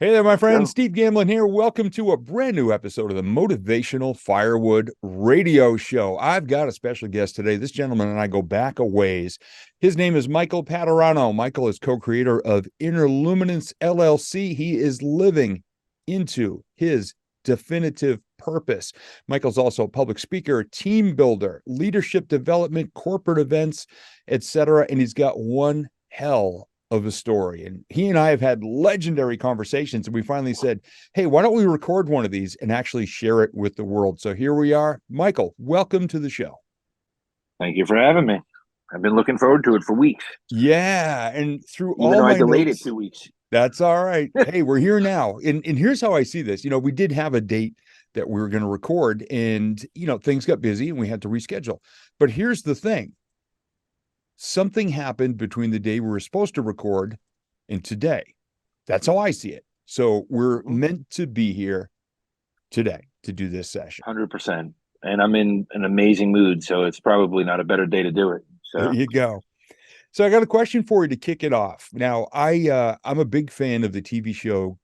Hey there, my friend. Go. Steve Gamlin here. Welcome to a brand new episode of the Motivational Firewood Radio Show. I've got a special guest today. This gentleman and I go back a ways. His name is Michael Padurano. Michael is co-creator of Inner Luminance LLC. He is living into his definitive purpose. Michael's also a public speaker, team builder, leadership development, corporate events, etc. And he's got one hell of a story. And he and I have had legendary conversations. And we finally said, hey, why don't we record one of these and actually share it with the world? So here we are. Michael, welcome to the show. Thank you for having me. I've been looking forward to it for weeks, Yeah. And through even all though I my delayed it notes, 2 weeks. that's all right. Hey, we're here now. And here's how I see this. We did have a date that we were going to record and, things got busy and we had to reschedule. But here's the thing. Something happened between the day we were supposed to record and today. That's how I see it. So we're meant to be here today to do this session. 100%. And I'm in an amazing mood, so it's probably not a better day to do it. There So, you go. So I got a question for you to kick it off. Now, I'm a big fan of the TV show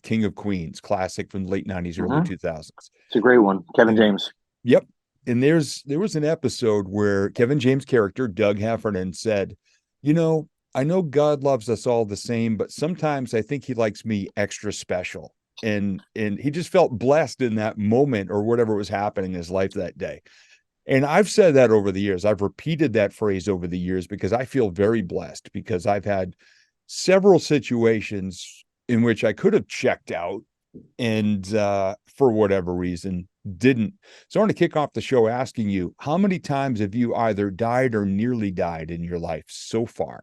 King of Queens, classic from the late 90s, early mhm. 2000s. It's a great one. Kevin And James. yep. And there was an episode where Kevin James' character, Doug Heffernan, said, I know God loves us all the same, but sometimes I think he likes me extra special. And he just felt blessed in that moment or whatever was happening in his life that day. And I've said that over the years. I've repeated that phrase over the years because I feel very blessed because I've had several situations in which I could have checked out and for whatever reason didn't. So I want to kick off the show asking you, how many times have you either died or nearly died in your life so far?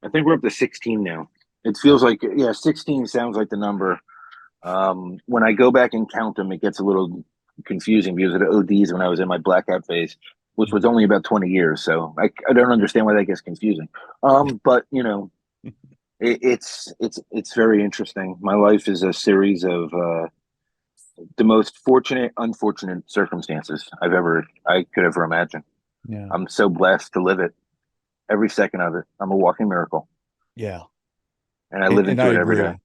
I think we're up to 16 now. It Oh, feels like, yeah, 16 sounds like the number. When I go back and count them, it gets a little confusing because of the ODs when I was in my blackout phase, which was only about 20 years. So I don't understand why that gets confusing. But, it's very interesting. My life is a series of the most fortunate, unfortunate circumstances I could ever imagine. yeah. I'm so blessed to live it every second of it. I'm a walking miracle, Yeah. and I live And I into it every day. agree.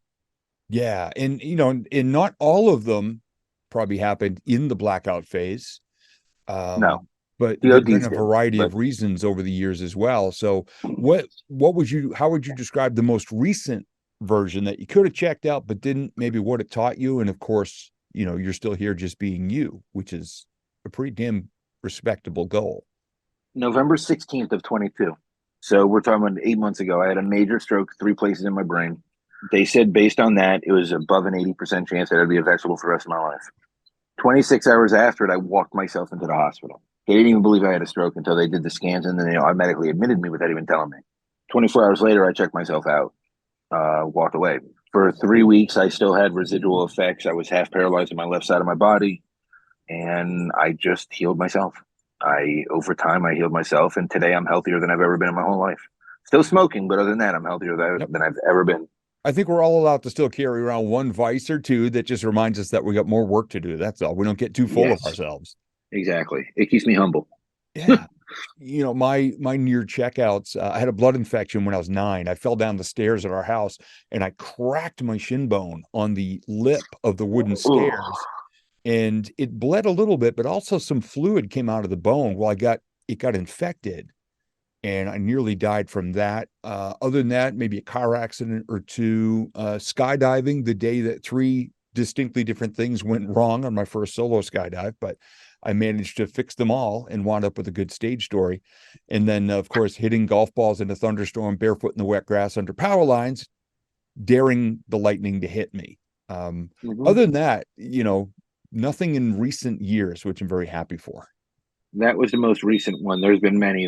Yeah. And, and not all of them probably happened in the blackout phase. No, But the there've been ODs a did, variety but of reasons over the years as well. So how would you describe the most recent version that you could have checked out, but didn't, maybe what it taught you? And of course, you're still here just being you, which is a pretty damn respectable goal. November 16th of 22. So we're talking about 8 months ago. I had a major stroke, three places in my brain. They said based on that, it was above an 80% chance that I'd be a vegetable for the rest of my life. 26 hours after it, I walked myself into the hospital. They didn't even believe I had a stroke until they did the scans, and then they automatically admitted me without even telling me. 24 hours later, I checked myself out, walked away. For 3 weeks, I still had residual effects. I was half paralyzed on my left side of my body, and I just healed myself. Over time, I healed myself, and today I'm healthier than I've ever been in my whole life. Still smoking, but other than that, I'm healthier Yep. than I've ever been. I think we're all allowed to still carry around one vice or two that just reminds us that we got more work to do. That's all. We don't get too full of Yes, ourselves. exactly. It keeps me humble. Yeah. My near checkouts, I had a blood infection when I was 9. I fell down the stairs at our house and I cracked my shin bone on the lip of the wooden Ooh. stairs and it bled a little bit, but also some fluid came out of the bone. Well, it got infected and I nearly died from that. Other than that, maybe a car accident or two, skydiving the day that 3 distinctly different things went wrong on my first solo skydive, but I managed to fix them all and wound up with a good stage story. And then, of course, hitting golf balls in a thunderstorm, barefoot in the wet grass under power lines, daring the lightning to hit me. Mhm. Other than that, nothing in recent years, which I'm very happy for. That was the most recent one. There's been many.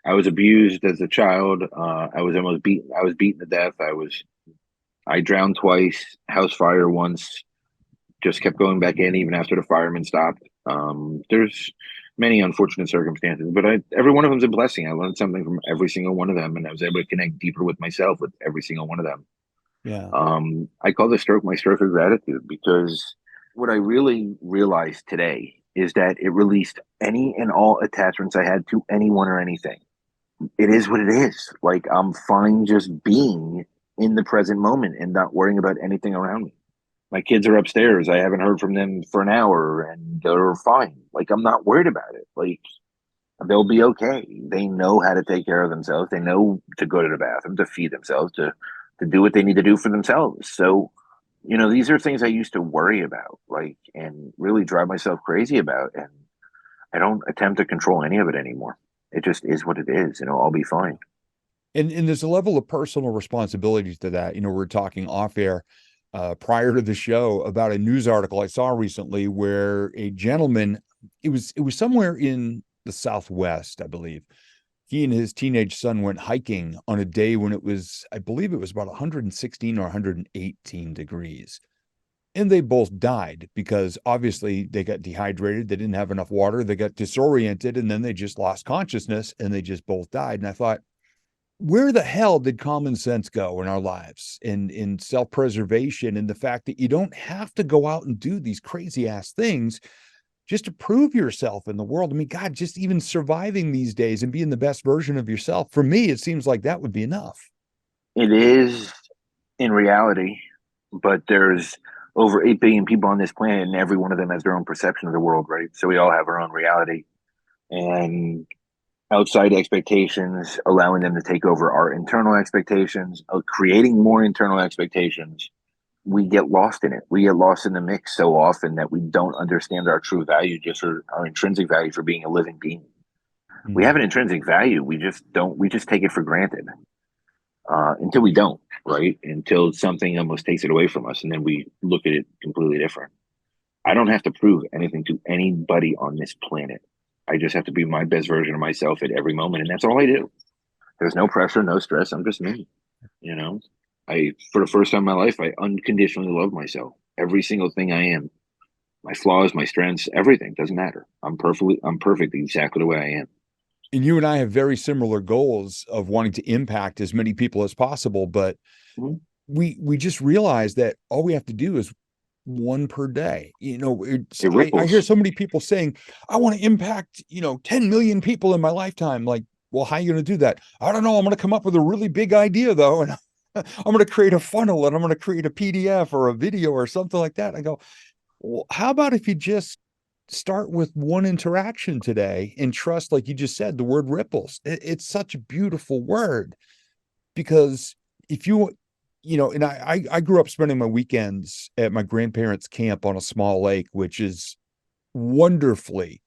I was abused as a child. I was almost beaten. I was beaten to death. I drowned twice, house fire once, just kept going back in even after the firemen stopped. There's many unfortunate circumstances, but every one of them's a blessing. I learned something from every single one of them, and I was able to connect deeper with myself with every single one of them. Yeah. I call this stroke my stroke of gratitude because what I really realized today is that it released any and all attachments I had to anyone or anything. It is what it is. Like I'm fine just being, in the present moment and not worrying about anything around me. My kids are upstairs. I haven't heard from them for an hour and they're fine. Like, I'm not worried about it. Like, they'll be okay. They know how to take care of themselves. They know to go to the bathroom, to feed themselves, to do what they need to do for themselves. So, these are things I used to worry about, like, and really drive myself crazy about. And I don't attempt to control any of it anymore. It just is what it is. I'll be fine. And there's a level of personal responsibility to that. We're talking off air prior to the show about a news article I saw recently where a gentleman, it was somewhere in the Southwest, I believe. He and his teenage son went hiking on a day when I believe it was about 116 or 118 degrees. And they both died because obviously they got dehydrated. They didn't have enough water. They got disoriented and then they just lost consciousness and they just both died. And I thought, where the hell did common sense go in our lives in self-preservation and the fact that you don't have to go out and do these crazy ass things just to prove yourself in the world? I mean, God, just even surviving these days and being the best version of yourself. For me, it seems like that would be enough. It is in reality, but there's over 8 billion people on this planet, and every one of them has their own perception of the world, right? So we all have our own reality. And outside expectations, allowing them to take over our internal expectations, creating more internal expectations, we get lost in it. We get lost in the mix so often that we don't understand our true value, just for our intrinsic value for being a living being. We have Mm. an intrinsic value. We just don't, we just take it for granted until we don't, right? Until something almost takes it away from us. And then we look at it completely different. I don't have to prove anything to anybody on this planet. I just have to be my best version of myself at every moment. And that's all I do. There's no pressure, no stress. I'm just me. You know, for the first time in my life, I unconditionally love myself. Every single thing I am, my flaws, my strengths, everything doesn't matter. I'm perfect exactly the way I am. And you and I have very similar goals of wanting to impact as many people as possible, but Mhm. we just realize that all we have to do is one per day. It I hear ripples. so many people saying, I want to impact, 10 million people in my lifetime. Like, well, how are you going to do that? I don't know. I'm going to come up with a really big idea though. And I'm going to create a funnel and I'm going to create a PDF or a video or something like that. I go, well, how about if you just start with one interaction today and trust, like you just said, the word ripples. It's such a beautiful word because if and I grew up spending my weekends at my grandparents' camp on a small lake, which is wonderfully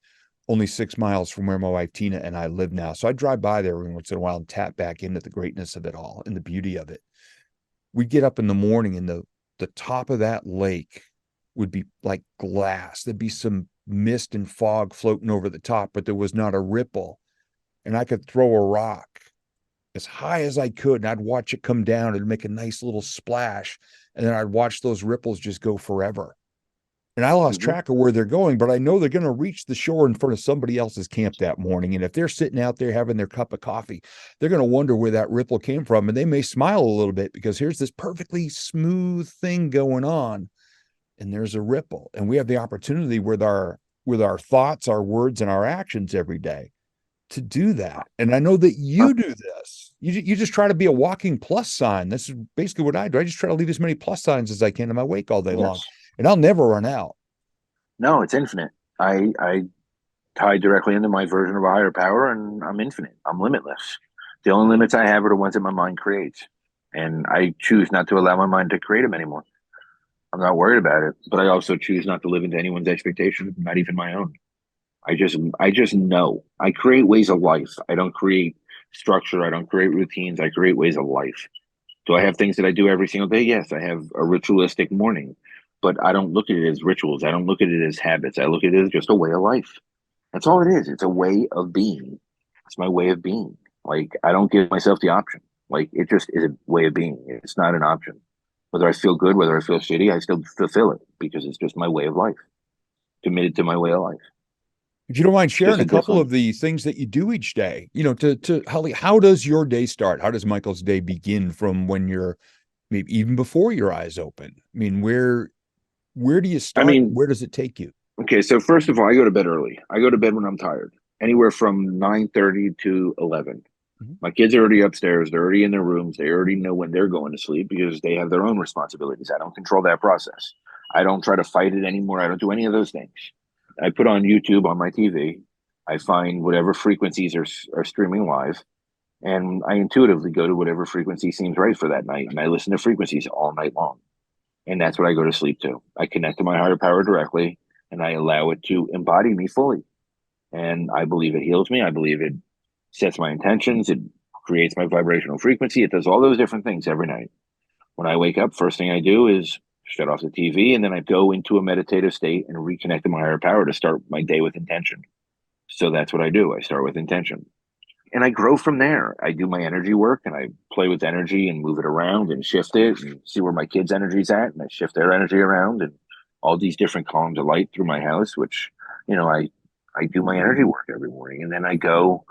only 6 miles from where my wife Tina and I live now. So I drive by there every once in a while and tap back into the greatness of it all and the beauty of it. We'd get up in the morning and the top of that lake would be like glass. There'd be some mist and fog floating over the top, but there was not a ripple. And I could throw a rock as high as I could, and I'd watch it come down and make a nice little splash. And then I'd watch those ripples just go forever. And I lost Mm-hmm. track of where they're going, but I know they're going to reach the shore in front of somebody else's camp that morning. And if they're sitting out there having their cup of coffee, they're going to wonder where that ripple came from. And they may smile a little bit because here's this perfectly smooth thing going on, and there's a ripple. And we have the opportunity with our thoughts, our words, and our actions every day to do that. And I know that Huh? you do this. You just try to be a walking plus sign. This is basically what I do. I just try to leave as many plus signs as I can in my wake all day long, Yes. and I'll never run out. No, it's infinite. I tie directly into my version of a higher power, and I'm infinite. I'm limitless. The only limits I have are the ones that my mind creates, and I choose not to allow my mind to create them anymore. I'm not worried about it, but I also choose not to live into anyone's expectations, not even my own. I just know. I create ways of life. I don't create structure. I don't create routines. I create ways of life. Do I have things that I do every single day? Yes, I have a ritualistic morning, but I don't look at it as rituals. I don't look at it as habits. I look at it as just a way of life. That's all it is. It's a way of being. It's my way of being. Like, I don't give myself the option. Like, it just is a way of being. It's not an option. Whether I feel good, whether I feel shitty, I still fulfill it because it's just my way of life. Committed to my way of life. If you don't mind It's just sharing a a couple different. of the things that you do each day, to how does your day start? How does Michael's day begin from when you're maybe even before your eyes open? I mean, where do you I start? mean, Where does it take you? okay, so first of all, I go to bed early. I go to bed when I'm tired, anywhere from 9:30 to 11. Mhm. My kids are already upstairs. They're already in their rooms. They already know when they're going to sleep because they have their own responsibilities. I don't control that process. I don't try to fight it anymore. I don't do any of those things. I put on YouTube on my TV. I find whatever frequencies are streaming live, and I intuitively go to whatever frequency seems right for that night. And I listen to frequencies all night long. And that's what I go to sleep to. I connect to my higher power directly, and I allow it to embody me fully. And I believe it heals me. I believe it sets my intentions. It creates my vibrational frequency. It does all those different things every night. When I wake up, first thing I do is shut off the TV, and then I go into a meditative state and reconnect to my higher power to start my day with intention. So that's what I do. I start with intention. And I grow from there. I do my energy work and I play with energy and move it around and shift it and see where my kids' energy's at. And I shift their energy around and all these different columns of light through my house, which, I do my energy work every morning. And then I go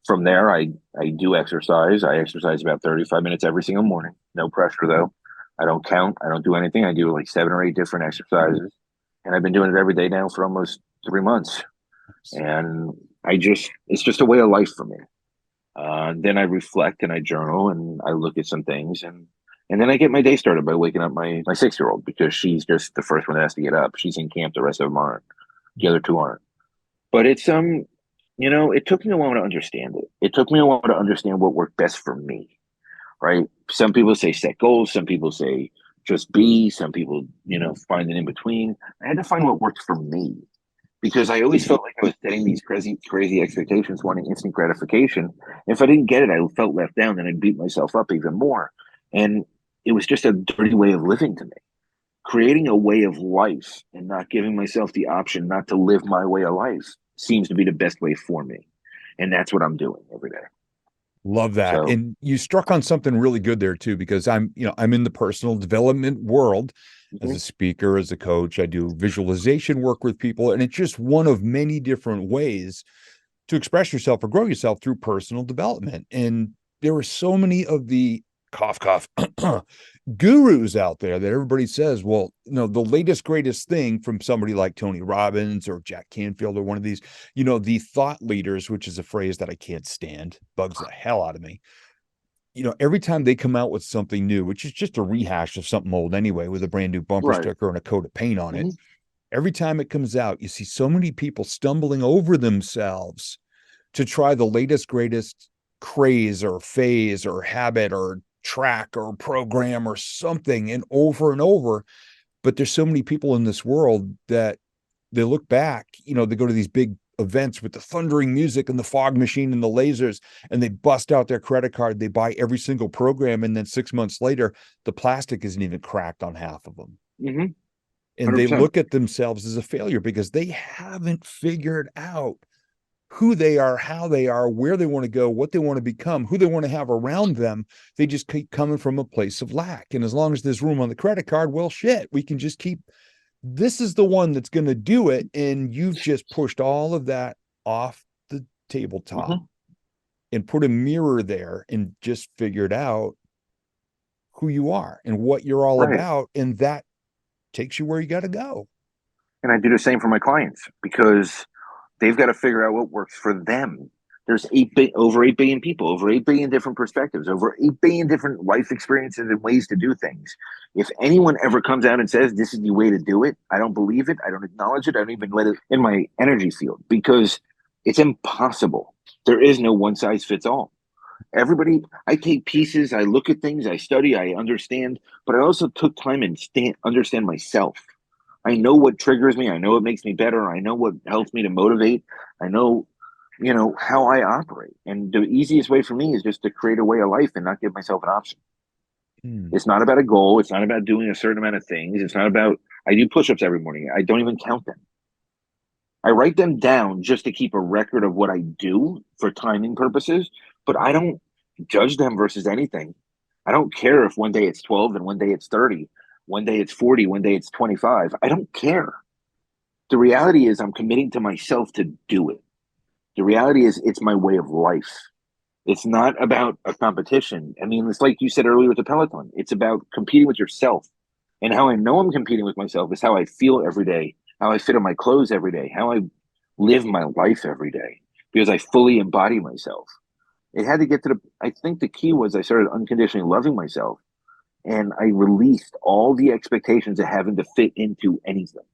from there. I do exercise. I exercise about 35 minutes every single morning. No pressure though. I don't count. I don't do anything. I do like 7 or 8 different exercises. And I've been doing it every day now for almost 3 months. And it's just a way of life for me. Then I reflect and I journal and I look at some things and then I get my day started by waking up my 6 year old because she's just the first one that has to get up. She's in camp, the rest of them aren't. The other two aren't. But it took me a while to understand it. It took me a while to understand what worked best for me. Right? Some people say set goals. Some people say just be. Some people, find it in between. I had to find what worked for me because I always felt like I was setting these crazy expectations, wanting instant gratification. If I didn't get it, I felt left down, and I'd beat myself up even more. And it was just a dirty way of living to me. Creating a way of life and not giving myself the option not to live my way of life seems to be the best way for me. And that's what I'm doing every day. Love that. So, And you struck on something really good there too, because I'm in the personal development world as mhm. a speaker, as a coach. I do visualization work with people, and it's just one of many different ways to express yourself or grow yourself through personal development. And there are so many of the cough, cough gurus out there that everybody says, well, the latest, greatest thing from somebody like Tony Robbins or Jack Canfield or one of these, the thought leaders, which is a phrase that I can't stand, bugs the hell out of me. Every time they come out with something new, which is just a rehash of something old anyway, with a brand new bumper Right. sticker and a coat of paint on it, Hmm. every time it comes out, you see so many people stumbling over themselves to try the latest, greatest craze or phase or habit or track or program or something and over. But there's so many people in this world that they look back, they go to these big events with the thundering music and the fog machine and the lasers, and they bust out their credit card. They buy every single program. And then 6 months later, the plastic isn't even cracked on half of them. Hmm. And they 100%. look at themselves as a failure because they haven't figured out who they are, how they are, where they want to go, what they want to become, who they want to have around them. They just keep coming from a place of lack. And as long as there's room on the credit card, well, shit, we can just keep, this is the one that's going to do it. And you've just pushed all of that off the tabletop Hmm. and put a mirror there and just figured out who you are and what you're all Right. about. And that takes you where you got to go. And I do the same for my clients because they've got to figure out what works for them. There's over 8 billion people, over 8 billion different perspectives, over 8 billion different life experiences and ways to do things. If anyone ever comes out and says this is the way to do it, I don't believe it. I don't acknowledge it. I don't even let it in my energy field because it's impossible. There is no one size fits all. Everybody, I take pieces, I look at things, I study, I understand, but I also took time and understand myself. I know what triggers me. I know what makes me better. I know what helps me to motivate. I know, how I operate. And the easiest way for me is just to create a way of life and not give myself an option. Hmm. It's not about a goal. It's not about doing a certain amount of things. It's not about, I do push ups every morning. I don't even count them. I write them down just to keep a record of what I do for timing purposes, but I don't judge them versus anything. I don't care if one day it's 12 and one day it's 30, one day it's 40, one day it's 25. I don't care. The reality is I'm committing to myself to do it. The reality is it's my way of life. It's not about a competition. I mean, it's like you said earlier with the Peloton. It's about competing with yourself. And how I know I'm competing with myself is how I feel every day, how I fit in my clothes every day, how I live my life every day, because I fully embody myself. It had to get to the, I think the key was I started unconditionally loving myself, and I released all the expectations of having to fit into anything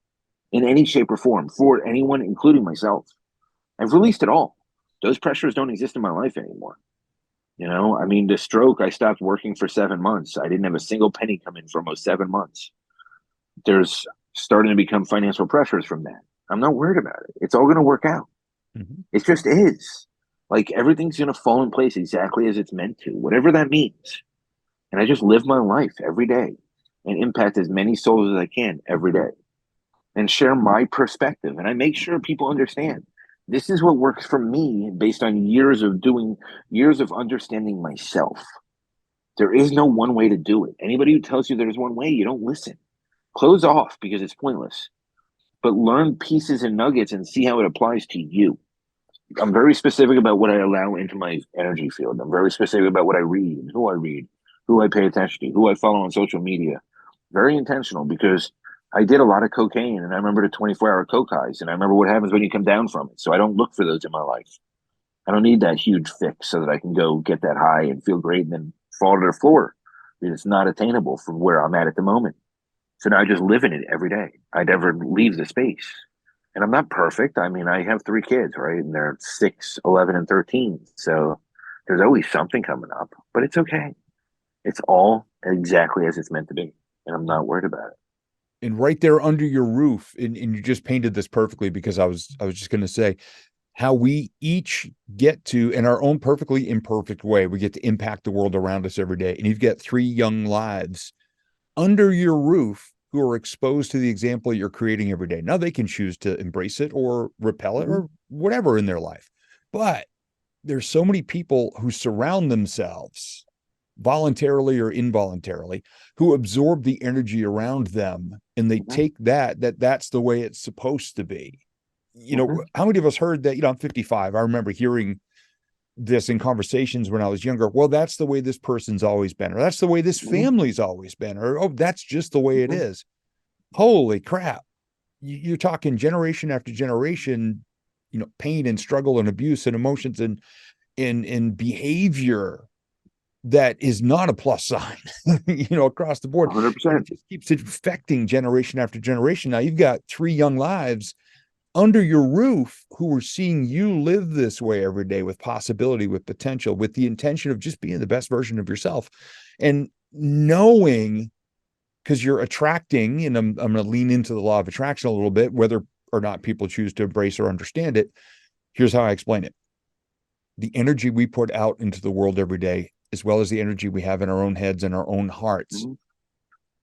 in any shape or form for anyone, including myself. I've released it all. Those pressures don't exist in my life anymore. You know, I mean, the stroke, I stopped working for 7 months. I didn't have a single penny come in for almost 7 months. There's starting to become financial pressures from that. I'm not worried about it. It's all going to work out. Mhm. It just is. Like everything's going to fall in place exactly as it's meant to, whatever that means. And I just live my life every day and impact as many souls as I can every day and share my perspective. And I make sure people understand this is what works for me based on years of understanding myself. There is no one way to do it. Anybody who tells you there's one way, you don't listen. Close off because it's pointless, but learn pieces and nuggets and see how it applies to you. I'm very specific about what I allow into my energy field. I'm very specific about what I read and who I pay attention to, who I follow on social media. Very intentional because I did a lot of cocaine and I remember the 24-hour coke highs and I remember what happens when you come down from it. So I don't look for those in my life. I don't need that huge fix so that I can go get that high and feel great and then fall to the floor because it's not attainable from where I'm at the moment. So now I just live in it every day. I never leave the space. And I'm not perfect. I mean, I have 3 kids, right? And they're 6, 11, and 13. So there's always something coming up, but it's okay. It's all exactly as it's meant to be. And I'm not worried about it. And right there under your roof, and you just painted this perfectly because I was just going to say how we each get to, in our own perfectly imperfect way, we get to impact the world around us every day. And you've got 3 young lives under your roof who are exposed to the example you're creating every day. Now they can choose to embrace it or repel it Mm-hmm. or whatever in their life. But there's so many people who surround themselves voluntarily or involuntarily who absorb the energy around them and they Mm-hmm. take that's the way it's supposed to be. Mm-hmm. How many of us heard that? I'm 55. I remember hearing this in conversations when I was younger. Well, that's the way this person's always been, or that's the way this Mm-hmm. family's always been, or oh, that's just the way it Mm-hmm. is. Holy crap. You're talking generation after generation, pain and struggle and abuse and emotions and behavior that is not a plus sign, across the board. And it 100%. just keeps infecting generation after generation. Now you've got 3 young lives under your roof who are seeing you live this way every day with possibility, with potential, with the intention of just being the best version of yourself. And knowing, because you're attracting, and I'm going to lean into the law of attraction a little bit, whether or not people choose to embrace or understand it. Here's how I explain it. The energy we put out into the world every day, as well as the energy we have in our own heads and our own hearts, Mm-hmm.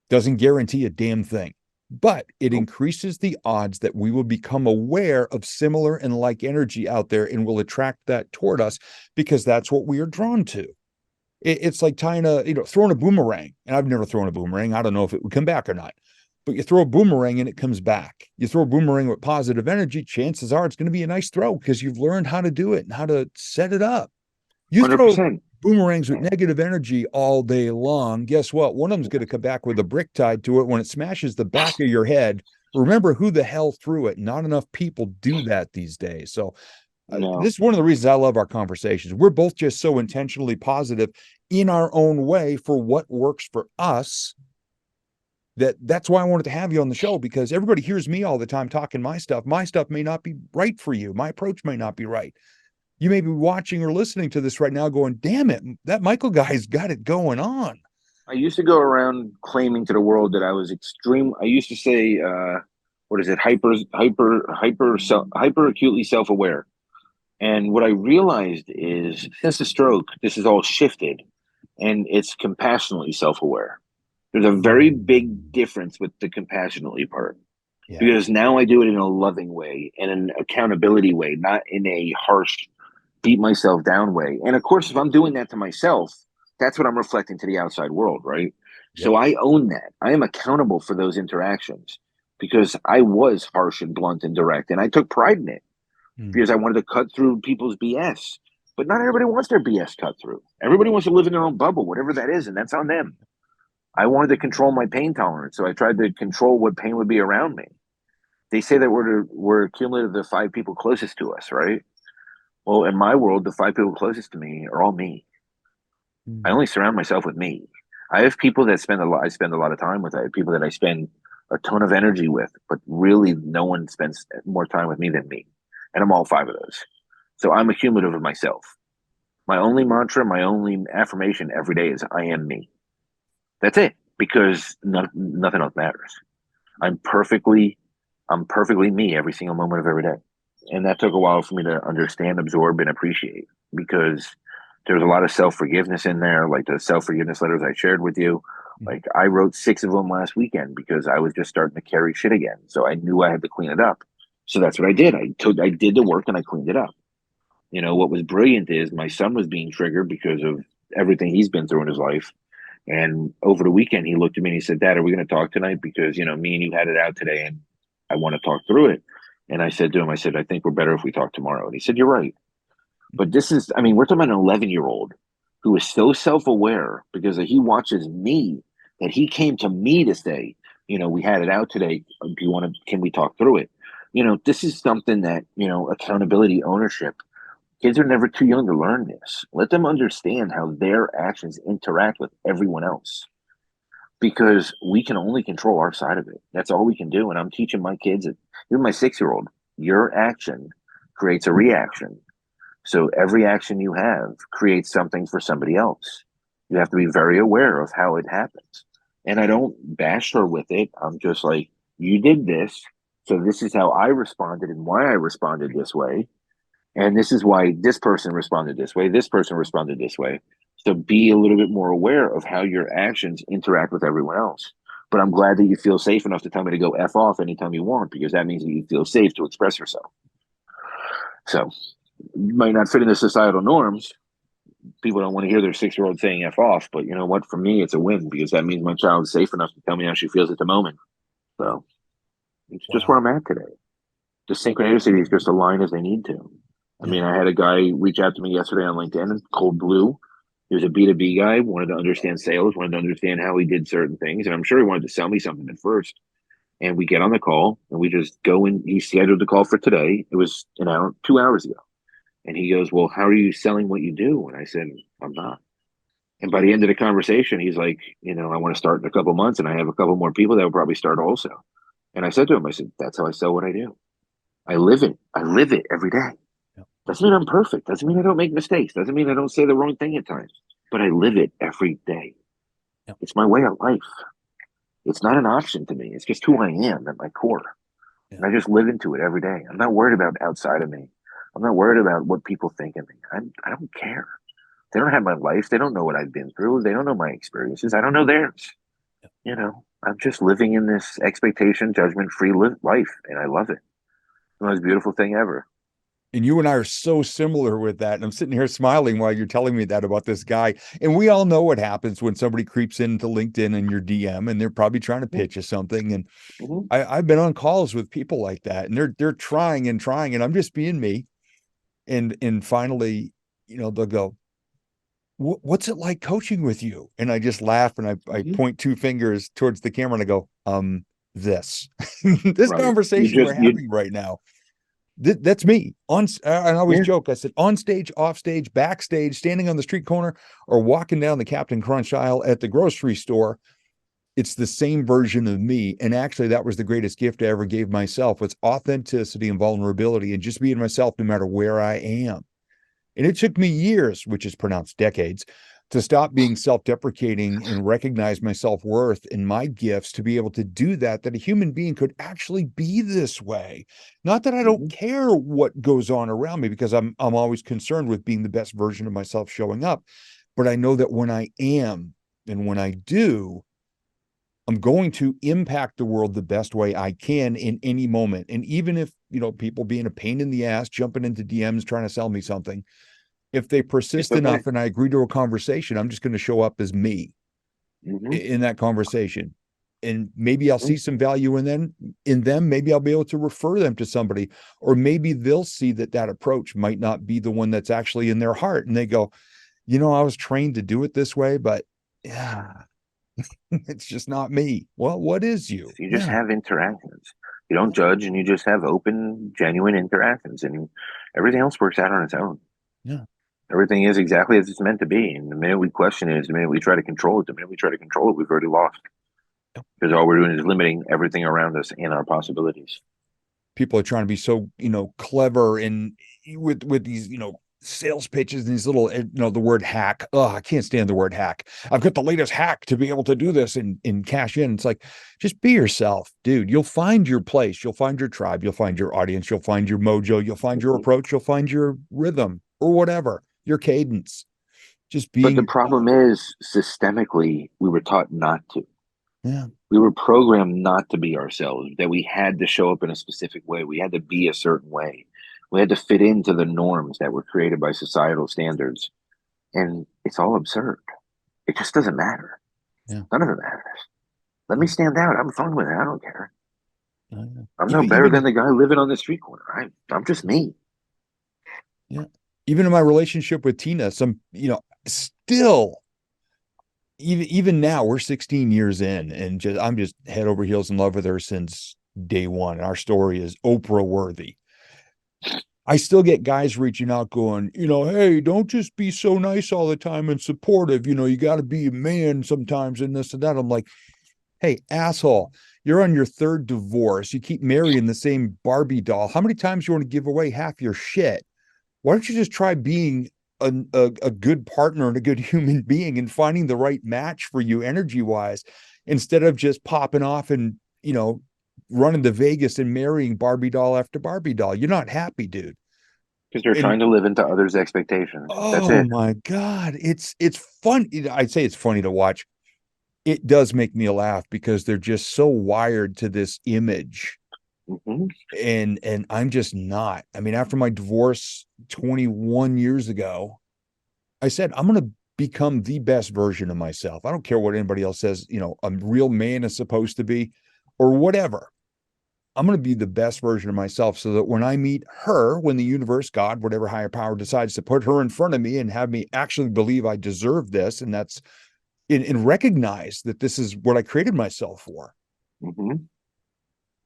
doesn't guarantee a damn thing, but it Nope. increases the odds that we will become aware of similar and like energy out there and will attract that toward us because that's what we are drawn to. It's like throwing a boomerang. And I've never thrown a boomerang. I don't know if it would come back or not. But you throw a boomerang and it comes back. You throw a boomerang with positive energy, chances are it's going to be a nice throw because you've learned how to do it and how to set it up. You throw 100%. boomerangs with negative energy all day long. Guess what? One of them's going to come back with a brick tied to it when it smashes the back of your head. Remember who the hell threw it. Not enough people do that these days. So No. this is one of the reasons I love our conversations. We're both just so intentionally positive in our own way for what works for us. That's why I wanted to have you on the show, because everybody hears me all the time talking my stuff. My stuff may not be right for you. My approach may not be right. You may be watching or listening to this right now going, damn it, that Michael guy's got it going on. I used to go around claiming to the world that I was extreme. I used to say, what is it? Hyper acutely self aware. And what I realized is since the stroke, this is all shifted and it's compassionately self aware. There's a very big difference with the compassionately part Yeah. because now I do it in a loving way and an accountability way, not in a harsh, beat myself down way. And of course, if I'm doing that to myself, that's what I'm reflecting to the outside world, right? Yep. So I own that. I am accountable for those interactions because I was harsh and blunt and direct, and I took pride in it Mm. because I wanted to cut through people's BS. But not everybody wants their BS cut through. Everybody wants to live in their own bubble, whatever that is, and that's on them. I wanted to control my pain tolerance, so I tried to control what pain would be around me. They say that we're cumulative of the 5 people closest to us, right? Well, in my world, the five people closest to me are all me. I Mm. only surround myself with me. I have people that spend a lot. I spend a lot of time with. I have people that I spend a ton of energy with, but really, no one spends more time with me than me, and I'm all five of those. So I'm a cumulative of myself. My only mantra, my only affirmation every day is I am me. That's it, because nothing else matters. I'm perfectly, I'm perfectly me every single moment of every day. And that took a while for me to understand, absorb, and appreciate, because there's a lot of self forgiveness in there, like the self forgiveness letters I shared with you. Like I wrote six of them last weekend because I was just starting to carry shit again. So I knew I had to clean it up. So that's what I did. I did the work and I cleaned it up. What was brilliant is my son was being triggered because of everything he's been through in his life. And over the weekend, he looked at me and he said, Dad, are we going to talk tonight? Because, me and you had it out today and I want to talk through it. And I said to him, I said, I think we're better if we talk tomorrow. And he said, You're right. But this is, I mean, we're talking about an 11-year-old who is so self aware because he watches me that he came to me to say, we had it out today. Do you want to, can we talk through it? This is something that, accountability, ownership, kids are never too young to learn this. Let them understand how their actions interact with everyone else, because we can only control our side of it. That's all we can do. And I'm teaching my kids, even my 6-year-old, your action creates a reaction. So every action you have creates something for somebody else. You have to be very aware of how it happens. And I don't bash her with it. I'm just like, you did this. So this is how I responded and why I responded this way. And this is why this person responded this way. This person responded this way. So be a little bit more aware of how your actions interact with everyone else. But I'm glad that you feel safe enough to tell me to go F off anytime you want, because that means that you feel safe to express yourself. So you might not fit into societal norms. People don't want to hear their 6-year-old saying F off. But you know what? For me, it's a win, because that means my child is safe enough to tell me how she feels at the moment. Yeah. So it's just where Wow. I'm at today. The synchronicity is just align as they need to. I Yeah. mean, I had a guy reach out to me yesterday on LinkedIn, cold blue. He was a B2B guy, wanted to understand sales, wanted to understand how he did certain things. And I'm sure he wanted to sell me something at first. And we get on the call and we just go in. He scheduled the call for today. It was an hour, 2 hours ago. And he goes, Well, how are you selling what you do? And I said, I'm not. And by the end of the conversation, he's like, I want to start in a couple months and I have a couple more people that will probably start also. And I said to him, I said, That's how I sell what I do. I live it. I live it every day. Yeah. Doesn't mean I'm perfect. Doesn't mean I don't make mistakes. Doesn't mean I don't say the wrong thing at times. But I live it every day. Yeah. It's my way of life. It's not an option to me. It's just who I am at my core. Yeah. And I just live into it every day. I'm not worried about outside of me. I'm not worried about what people think of me. I don't care. They don't have my life. They don't know what I've been through. They don't know my experiences. I don't know theirs. I'm just living in this expectation, judgment free life. And I love it. It's the most beautiful thing ever. And you and I are so similar with that. And I'm sitting here smiling while you're telling me that about this guy. And we all know what happens when somebody creeps into LinkedIn and your DM and they're probably trying to pitch you something. And Mm-hmm. I've been on calls with people like that, and they're trying and trying, and I'm just being me. And finally, they'll go, what's it like coaching with you? And I just laugh and I Mm-hmm. point two fingers towards the camera and I go, this, this Right. You conversation we're just, you, having right now. That's me on. I always yeah. joke. I said on stage, off stage, backstage, standing on the street corner, or walking down the Captain Crunch aisle at the grocery store. It's the same version of me. And actually, that was the greatest gift I ever gave myself, was authenticity and vulnerability and just being myself no matter where I am. And it took me years, which is pronounced decades, to stop being self deprecating and recognize my self worth and my gifts to be able to do that, that a human being could actually be this way. Not that I don't Mm-hmm. care what goes on around me, because I'm always concerned with being the best version of myself showing up. But I know that when I am and when I do, I'm going to impact the world the best way I can in any moment. And even if, people being a pain in the ass, jumping into DMs, trying to sell me something, if they It's persist okay. enough and I agree to a conversation, I'm just going to show up as me Mm-hmm. in that conversation. And maybe I'll Mm-hmm. see some value in them. Maybe I'll be able to refer them to somebody, or maybe they'll see that approach might not be the one that's actually in their heart. And they go, I was trained to do it this way, but yeah, it's just not me. Well, what is you? You just Yeah. have interactions. You don't judge, and you just have open, genuine interactions. And everything else works out on its own. Yeah. Everything is exactly as it's meant to be. And the minute we question it is the minute we try to control it. The minute we try to control it, we've already lost. Because all we're doing is limiting everything around us and our possibilities. People are trying to be so, clever and with these, sales pitches and these little, the word hack. Oh, I can't stand the word hack. I've got the latest hack to be able to do this and cash in. It's like, just be yourself, dude. You'll find your place. You'll find your tribe. You'll find your audience. You'll find your mojo. You'll find your approach. You'll find your rhythm or whatever, your cadence. Just But being the yourself. problem is, systemically, we were taught not to. Yeah. We were programmed not to be ourselves, that we had to show up in a specific way. We had to be a certain way. We had to fit into the norms that were created by societal standards. And it's all absurd. It just doesn't matter. Yeah. None of it matters. Let me stand out. I'm fine with it. I don't care. Yeah. I'm no Even, better than even, the guy living on the street corner. I'm just me. yeah. Even in my relationship with Tina, still, even now, we're 16 years in, and I'm just head over heels in love with her since day one. Our story is Oprah worthy. I still get guys reaching out going, hey, don't just be so nice all the time and supportive. You got to be a man sometimes and this and that. I'm like, hey, asshole, you're on your third divorce. You keep marrying the same Barbie doll. How many times you want to give away half your shit? Why don't you just try being a good partner and a good human being and finding the right match for you energy wise, instead of just popping off and, running to Vegas and marrying Barbie doll after Barbie doll? You're not happy, dude. Because they're And trying to live into others' expectations. That's oh it. my God, it's fun. I'd say it's funny to watch. It does make me laugh because they're just so wired to this image. Mm-hmm. And I'm just not. I mean, after my divorce 21 years ago, I said, I'm going to become the best version of myself. I don't care what anybody else says, a real man is supposed to be or whatever. I'm going to be the best version of myself so that when I meet her, when the universe, God, whatever higher power decides to put her in front of me and have me actually believe I deserve this, and that's and recognize that this is what I created myself for. Mm-hmm.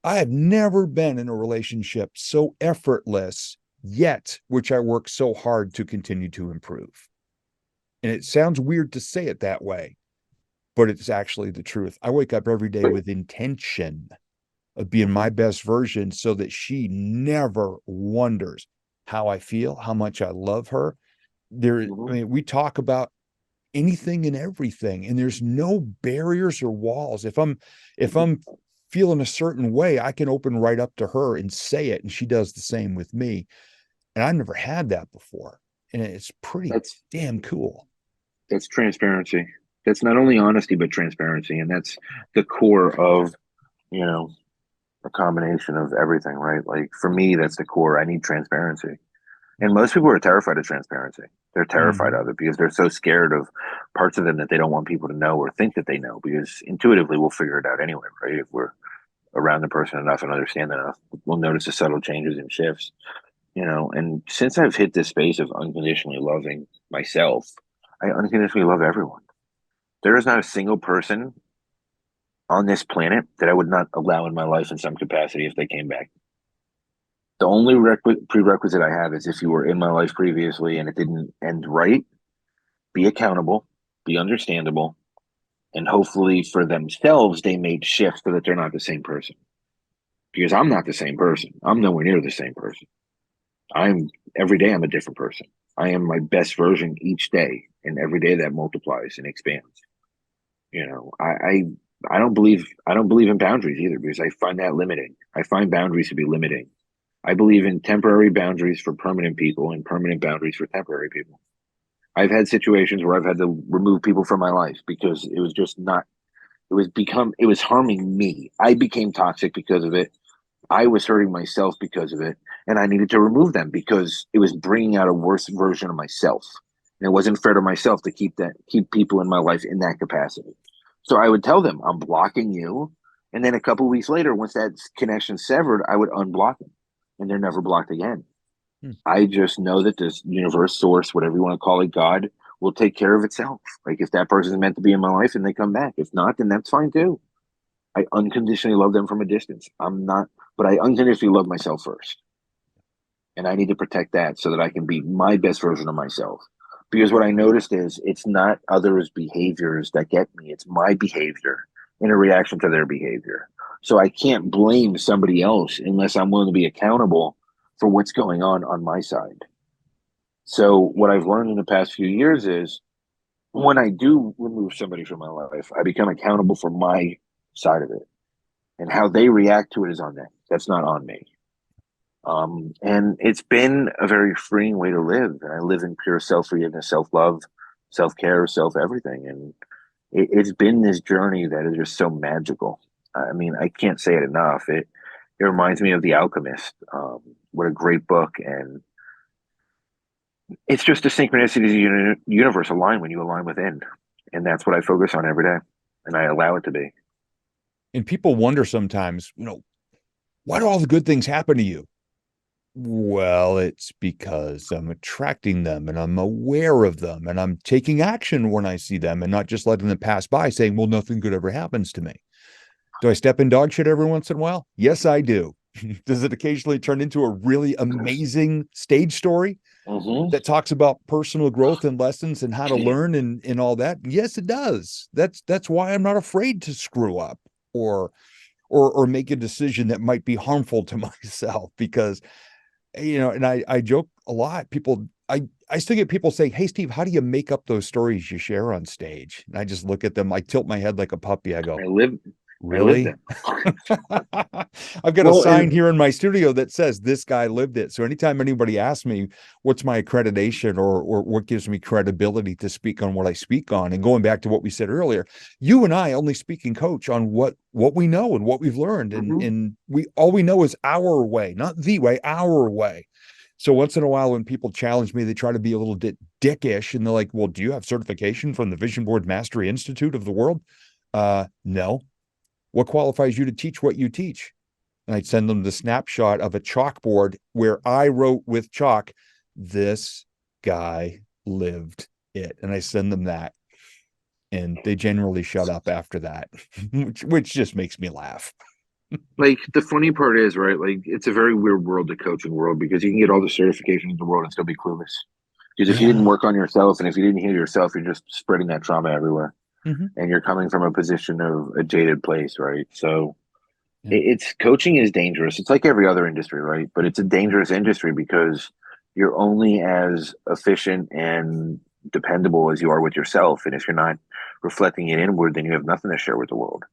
I have never been in a relationship so effortless yet, which I work so hard to continue to improve. And it sounds weird to say it that way, but it's actually the truth. I wake up every day with intention of being Mm-hmm. my best version so that she never wonders how I feel, how much I love her. I Mm-hmm. mean, we talk about anything and everything, and there's no barriers or walls. If I'm feeling a certain way, I can open right up to her and say it, and she does the same with me. And I've never had that before, and it's pretty That's damn cool. that's transparency. That's not only honesty but transparency, and that's the core of you know a combination of everything, right? Like for me, that's the core. I need transparency. And most people are terrified of transparency. They're terrified Mhm. of it because they're so scared of parts of them that they don't want people to know or think that they know. Because intuitively, we'll figure it out anyway, right? If we're around the person enough and understand enough, we'll notice the subtle changes and shifts. And since I've hit this space of unconditionally loving myself, I unconditionally love everyone. There is not a single person on this planet that I would not allow in my life in some capacity if they came back. The only prerequisite I have is if you were in my life previously and it didn't end right, be accountable, be understandable, and hopefully for themselves, they made shifts so that they're not the same person. Because I'm not the same person. I'm nowhere near the same person. I'm every day I'm a different person. I am my best version each day, and every day that multiplies and expands. I don't believe in boundaries either because I find that limiting. I find boundaries to be limiting. I believe in temporary boundaries for permanent people and permanent boundaries for temporary people. I've had situations where I've had to remove people from my life because it was just not, it was harming me. I became toxic because of it. I was hurting myself because of it. And I needed to remove them because it was bringing out a worse version of myself. And it wasn't fair to myself to keep people in my life in that capacity. So I would tell them, I'm blocking you. And then a couple of weeks later, once that connection severed, I would unblock them and they're never blocked again. Hmm. I just know that this universe source, whatever you want to call it, God, will take care of itself. Like if that person is meant to be in my life and they come back, if not, then that's fine too. I unconditionally love them from a distance. I'm not, but I unconditionally love myself first. And I need to protect that so that I can be my best version of myself. Because what I noticed is it's not others' behaviors that get me, it's my behavior in a reaction to their behavior. So I can't blame somebody else unless I'm willing to be accountable for what's going on my side. So what I've learned in the past few years is when I do remove somebody from my life, I become accountable for my side of it. And how they react to it is on them. That's not on me. And it's been a very freeing way to live. And I live in pure self forgiveness, self love, self care, self everything. And it's been this journey that is just so magical. I mean, I can't say it enough. It reminds me of The Alchemist. What a great book. And it's just the synchronicity of the universe align when you align within. And that's what I focus on every day. And I allow it to be. And people wonder sometimes, why do all the good things happen to you? Well, it's because I'm attracting them and I'm aware of them and I'm taking action when I see them and not just letting them pass by saying, well, nothing good ever happens to me. Do I step in dog shit every once in a while? Yes, I do. Does it occasionally turn into a really amazing stage story Mm-hmm. that talks about personal growth and lessons and how to learn and all that? Yes, it does. That's why I'm not afraid to screw up or make a decision that might be harmful to myself because and I joke a lot. I still get people saying, "Hey, Steve, how do you make up those stories you share on stage?" And I just look at them. I tilt my head like a puppy. I go, I live "Really?" them. I've got a Well, sign and here in my studio that says this guy lived it. So anytime anybody asks me what's my accreditation or what gives me credibility to speak on what I speak on, and going back to what we said earlier, you and I only speak and coach on what we know and what we've learned, and mhm. we all we know is our way, not the way, our way. So once in a while, when people challenge me, they try to be a little bit dickish, and they're like, "Well, do you have certification from the Vision Board Mastery Institute of the World?" No. What qualifies you to teach what you teach? And I'd send them the snapshot of a chalkboard where I wrote with chalk, "This guy lived it." And I send them that. And they generally shut up after that, which just makes me laugh. Like the funny part is, right? Like it's a very weird world, the coaching world, because you can get all the certifications in the world and still be clueless. Because if you didn't Yeah. work on yourself and if you didn't heal yourself, you're just spreading that trauma everywhere. Mm-hmm. And you're coming from a position of a jaded place, right? So Yeah. it's coaching is dangerous. It's like every other industry, right? But it's a dangerous industry because you're only as efficient and dependable as you are with yourself. And if you're not reflecting it inward, then you have nothing to share with the world.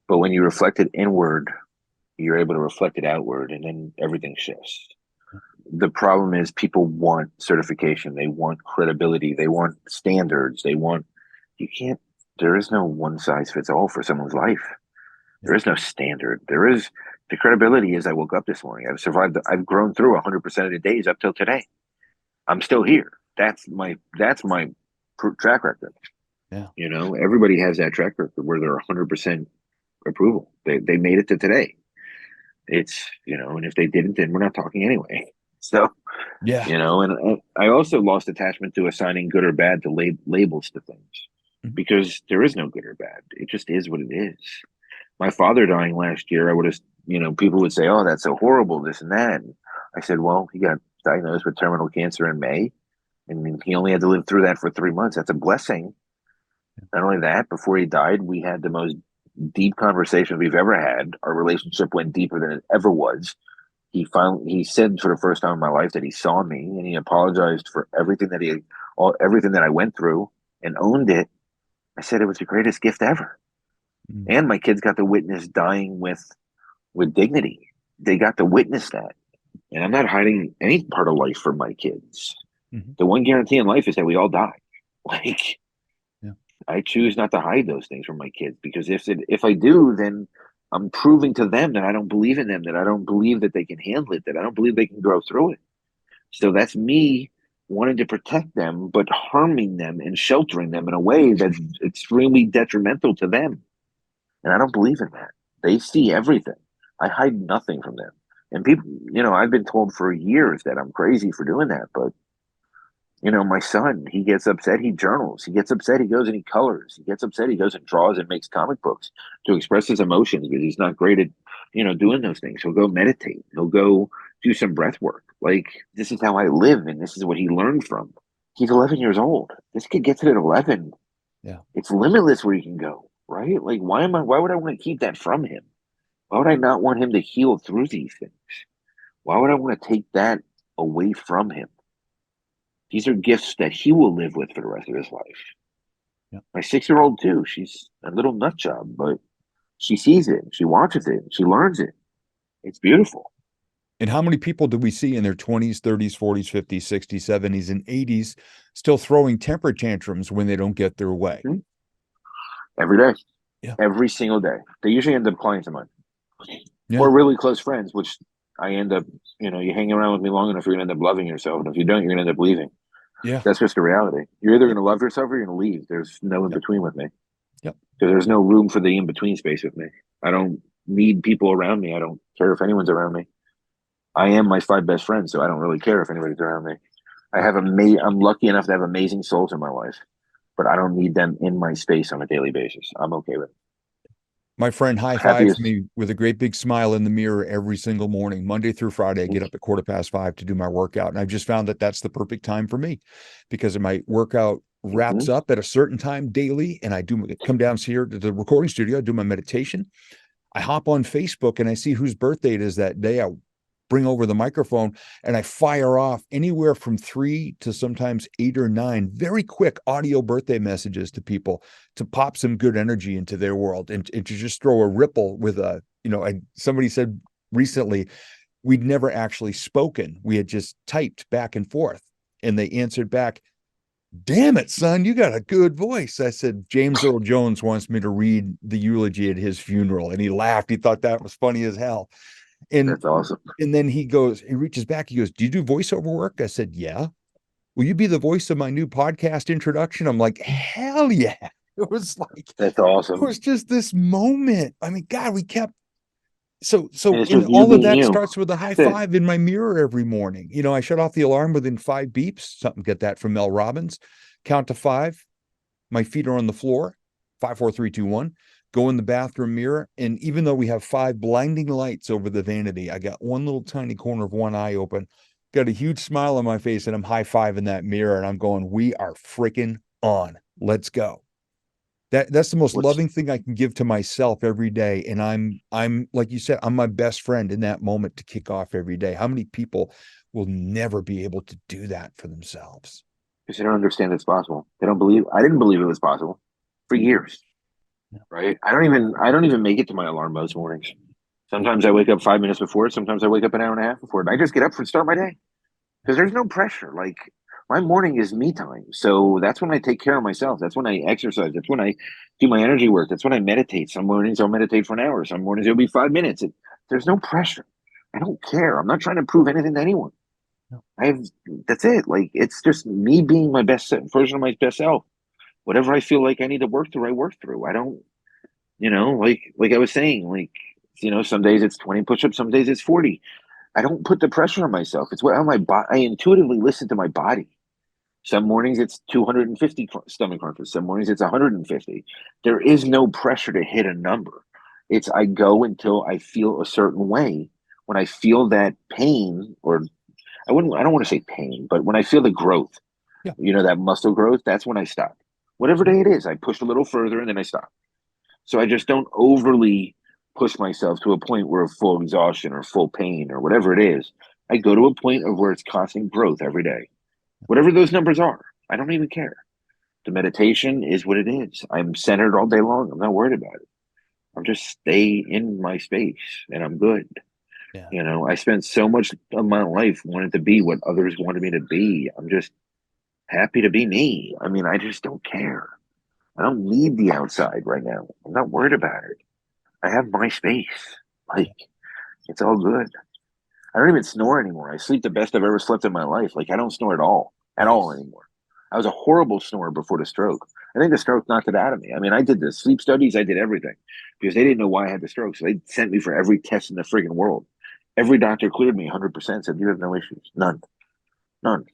But when you reflect it inward, you're able to reflect it outward, and then everything shifts. The problem is people want certification, they want credibility, they want standards, you can't, there is no one size fits all for someone's life. Yeah. There is no standard. There is the credibility is I woke up this morning. I've survived, I've grown through 100% of the days up till today. I'm still here. That's my track record. Yeah. Everybody has that track record where they're 100% approval. They made it to today. And if they didn't, then we're not talking anyway. So, Yeah. and I also lost attachment to assigning good or bad to labels to things Mhm. because there is no good or bad. It just is what it is. My father dying last year, I would have, people would say, oh, that's so horrible, this and that. And I said, well, he got diagnosed with terminal cancer in May, and he only had to live through that for 3 months. That's a blessing. Not only that, before he died, we had the most deep conversation we've ever had. Our relationship went deeper than it ever was. He said for the first time in my life that he saw me and he apologized for everything that I went through and owned it. I said it was the greatest gift ever. Mm. And my kids got to witness dying with dignity. They got to witness that. And I'm not hiding any part of life from my kids. Mhm. The one guarantee in life is that we all die. Like Yeah. I choose not to hide those things from my kids because if I do, then I'm proving to them that I don't believe in them, that I don't believe that they can handle it, that I don't believe they can grow through it. So that's me wanting to protect them, but harming them and sheltering them in a way that's extremely detrimental to them. And I don't believe in that. They see everything. I hide nothing from them. And people, I've been told for years that I'm crazy for doing that, but My son, he gets upset, he journals. He gets upset, he goes and he colors. He gets upset, he goes and draws and makes comic books to express his emotions because he's not great at, doing those things. He'll go meditate. He'll go do some breath work. Like, this is how I live, and this is what he learned from. He's 11 years old. This kid gets it at 11. Yeah. It's limitless where he can go, right? Like, why would I want to keep that from him? Why would I not want him to heal through these things? Why would I want to take that away from him? These are gifts that he will live with for the rest of his life. Yeah. My 6-year-old too. She's a little nut job, but she sees it, she watches it, she learns it. It's beautiful. And how many people do we see in their 20s, 30s, 40s, 50s, 60s, 70s, and 80s still throwing temper tantrums when they don't get their way? Mm-hmm. Every day. Yeah. Every single day. They usually end up clients of mine. Yeah. Or really close friends, which I end up, you hang around with me long enough, you're going to end up loving yourself. And if you don't, you're going to end up leaving. Yeah. That's just the reality. You're either going to love yourself or you're going to leave. There's no in between with me. Yep. So there's no room for the in between space with me. I don't need people around me. I don't care if anyone's around me. I am my 5 best friends, so I don't really care if anybody's around me. I'm lucky enough to have amazing souls in my life, but I don't need them in my space on a daily basis. I'm okay with it. My friend high fives Happiest. me with a great big smile in the mirror every single morning, Monday through Friday. I get up at 5:15 to do my workout. And I've just found that that's the perfect time for me because my workout wraps up at a certain time daily. And I come down here to the recording studio, I do my meditation. I hop on Facebook and I see whose birthday it is that day. I bring over the microphone and I fire off anywhere from 3 to sometimes 8 or 9 very quick audio birthday messages to people to pop some good energy into their world and to just throw a ripple with somebody said recently, we'd never actually spoken. We had just typed back and forth and they answered back, "Damn it, son, you got a good voice." I said, "James Earl Jones wants me to read the eulogy at his funeral." And he laughed. He thought that was funny as hell. And That's awesome. and then he reaches back, he goes, "Do you do voiceover work?" I said, "Yeah." "Will you be the voice of my new podcast introduction?" I'm like, hell yeah. It was like, That's awesome. it was just this moment. I mean, God, we kept, so And it's in just you all of being that you. starts with a high five in my mirror every morning. I shut off the alarm within 5 beeps. Something, get that from Mel Robbins. Count to 5. My feet are on the floor. 5, 4, 3, 2, 1. Go in the bathroom mirror. And even though we have 5 blinding lights over the vanity, I got one little tiny corner of one eye open, got a huge smile on my face, and I'm high-fiving that mirror. And I'm going, we are freaking on. Let's go. That's the most loving thing I can give to myself every day. And I'm like you said, I'm my best friend in that moment to kick off every day. How many people will never be able to do that for themselves? Because they don't understand it's possible. They don't believe. I didn't believe it was possible for years. Right? I don't even make it to my alarm most mornings. Sometimes I wake up 5 minutes before it. Sometimes I wake up an hour and a half before it. I just get up and start my day because there's no pressure. Like, my morning is me time. So that's when I take care of myself. That's when I exercise. That's when I do my energy work. That's when I meditate. Some mornings I'll meditate for an hour. Some mornings it'll be 5 minutes. There's no pressure. I don't care. I'm not trying to prove anything to anyone. That's it. Like, it's just me being my best version of my best self. Whatever I feel like I need to work through, I work through. I don't, like I was saying, some days it's 20 push-ups, some days it's 40. I don't put the pressure on myself. It's what my body. I intuitively listen to my body. Some mornings it's 250 stomach crunches. Some mornings it's 150. There is no pressure to hit a number. It's I go until I feel a certain way. When I feel that pain, or I don't want to say pain, but when I feel the growth, Yeah. that muscle growth, that's when I stop. Whatever day it is, I push a little further and then I stop. So I just don't overly push myself to a point where of full exhaustion or full pain or whatever it is. I go to a point of where it's constant growth every day. Whatever those numbers are, I don't even care. The meditation is what it is. I'm centered all day long. I'm not worried about it. I'm just stay in my space and I'm good. Yeah. I spent so much of my life wanting to be what others wanted me to be. I'm just happy to be me. I mean, I just don't care. I don't need the outside right now. I'm not worried about it. I have my space. Like, it's all good. I don't even snore anymore. I sleep the best I've ever slept in my life. Like, I don't snore at all Nice. anymore. I was a horrible snorer before the stroke. I think the stroke knocked it out of me. I mean, I did the sleep studies. I did everything because they didn't know why I had the stroke. So they sent me for every test in the friggin' world. Every doctor cleared me 100%, said, you have no issues. None. None.